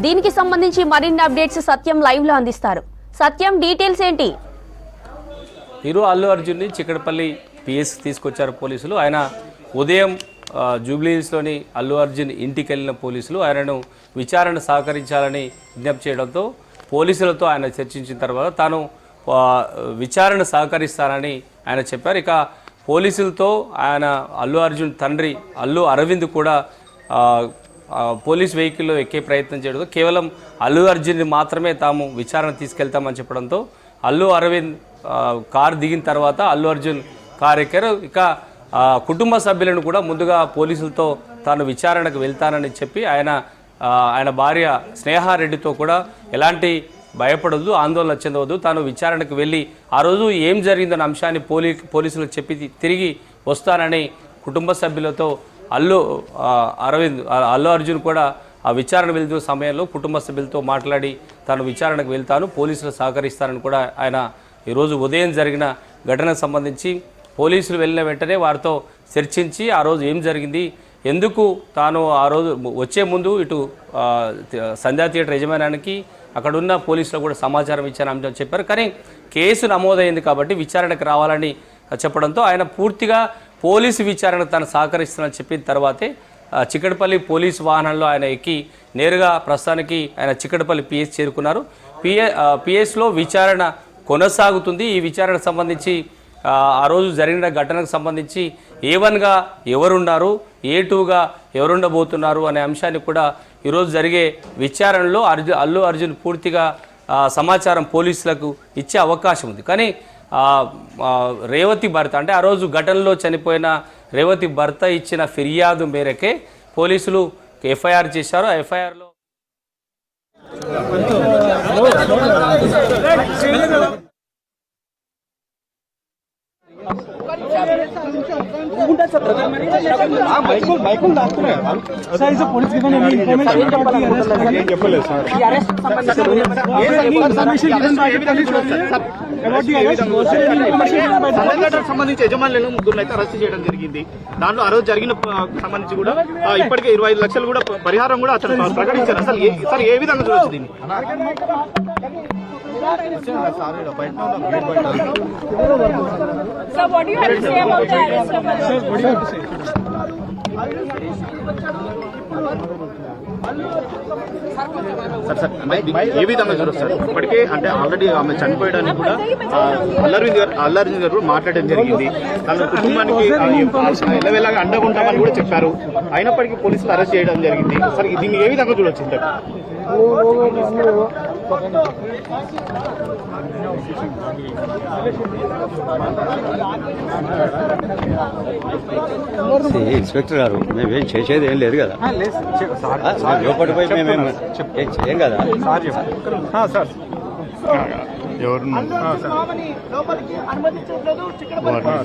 దీనికి సంబంధించి మరిన్ని అప్డేట్స్ సత్యం లైవ్ లో అందిస్తారు. సత్యం, డీటెయిల్స్ ఏంటి? హీరో అల్లు అర్జున్ని చిక్కడపల్లి పిఎస్ తీసుకొచ్చారు పోలీసులు. ఆయన ఉదయం జూబ్లీహిల్స్లోని అల్లు అర్జున్ ఇంటికి వెళ్ళిన పోలీసులు ఆయనను విచారణ సహకరించాలని విజ్ఞప్తి చేయడంతో పోలీసులతో ఆయన చర్చించిన తర్వాత తాను విచారణ సహకరిస్తానని ఆయన చెప్పారు. ఇక పోలీసులతో ఆయన అల్లు అర్జున్ తండ్రి అల్లు అరవింద్ కూడా పోలీస్ వెహికల్లో ఎక్కే ప్రయత్నం చేయడంతో కేవలం అల్లు అర్జున్ని మాత్రమే తాము విచారణ తీసుకెళ్తామని చెప్పడంతో అల్లు అరవింద్ కారు దిగిన తర్వాత అల్లు అర్జున్ కారు ఎక్కారు. ఇక కుటుంబ సభ్యులను కూడా ముందుగా పోలీసులతో తాను విచారణకు వెళ్తానని చెప్పి ఆయన భార్య స్నేహారెడ్డితో కూడా ఎలాంటి భయపడవద్దు, ఆందోళన చెందవద్దు, తాను విచారణకు వెళ్ళి ఆ రోజు ఏం జరిగిందన్న అంశాన్ని పోలీసులకు చెప్పి తిరిగి వస్తానని కుటుంబ సభ్యులతో అల్లు అర్జున్ కూడా ఆ విచారణ వెళ్తున్న సమయంలో కుటుంబ సభ్యులతో మాట్లాడి తాను విచారణకు వెళ్తాను, పోలీసులు సహకరిస్తానని కూడా ఆయన ఈరోజు ఉదయం జరిగిన ఘటనకు సంబంధించి పోలీసులు వెళ్ళిన వెంటనే వారితో చర్చించి ఆ రోజు ఏం జరిగింది, ఎందుకు తాను ఆ రోజు వచ్చే ముందు ఇటు సంధ్యా థియేటర్ యజమానానికి అక్కడున్న పోలీసులు కూడా సమాచారం ఇచ్చారని చెప్పారు. కానీ కేసు నమోదైంది కాబట్టి విచారణకు రావాలని చెప్పడంతో ఆయన పూర్తిగా పోలీసు విచారణకు తాను సహకరిస్తానని చెప్పిన తర్వాతే చిక్కడపల్లి పోలీసు వాహనంలో ఆయన ఎక్కి నేరుగా ప్రస్తుతానికి ఆయన చిక్కడపల్లి పిఎస్ చేరుకున్నారు. పిఎస్లో విచారణ కొనసాగుతుంది. ఈ విచారణకు సంబంధించి ఆ రోజు జరిగిన ఘటనకు సంబంధించి A1గా ఎవరున్నారు, A2గా ఎవరుండబోతున్నారు అనే అంశాన్ని కూడా ఈరోజు జరిగే విచారణలో అల్లు అర్జున్ పూర్తిగా సమాచారం పోలీసులకు ఇచ్చే అవకాశం ఉంది. కానీ రేవతి భర్త అంటే ఆ రోజు ఘటనలో చనిపోయిన రేవతి భర్త ఇచ్చిన ఫిర్యాదు మేరకే పోలీసులు ఎఫ్ఐఆర్ చేశారు. ఆ ఎఫ్ఐఆర్లో సంబంధించి యజమానులను ముగ్గురు అయితే అరెస్ట్ చేయడం జరిగింది. దాంట్లో ఆ రోజు జరిగిన సంబంధించి కూడా ఇప్పటికే 25 లక్షలు కూడా పరిహారం కూడా అతను ప్రకటించారు. అసలు ఏ విధంగా చూడొచ్చు దీన్ని? So what do you have to say about the arrest of ఏ విధంగా చూడొచ్చు సార్? ఇప్పటికే అంటే ఆల్రెడీ ఆమె చనిపోయడానికి కూడా అల్లు అర్జున్ గారు మాట్లాడడం జరిగింది. తన కుటుంబానికి ఎల్లవేళగా అండగా ఉంటామని కూడా చెప్పారు. అయినప్పటికీ పోలీసులు అరెస్ట్ చేయడం జరిగింది. సార్ దీన్ని ఏ విధంగా చూడొచ్చు? ఇన్స్పెక్టర్ గారు మేమేం చేసేది ఏం లేదు కదా, లోపలిపోయి మేమేం చేయం కదా.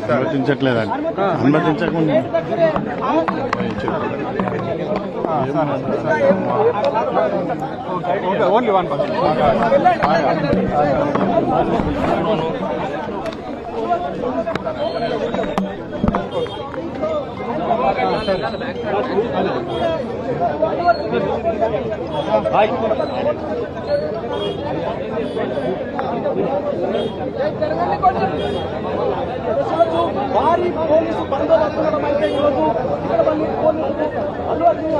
అనుమతించట్లేదండి, అనుమతించకుండా ఓన్లీ 1%. భారీ పోలీసు బందోబస్తు అయితే ఈరోజు పోలీసులు అల్లు అర్జున్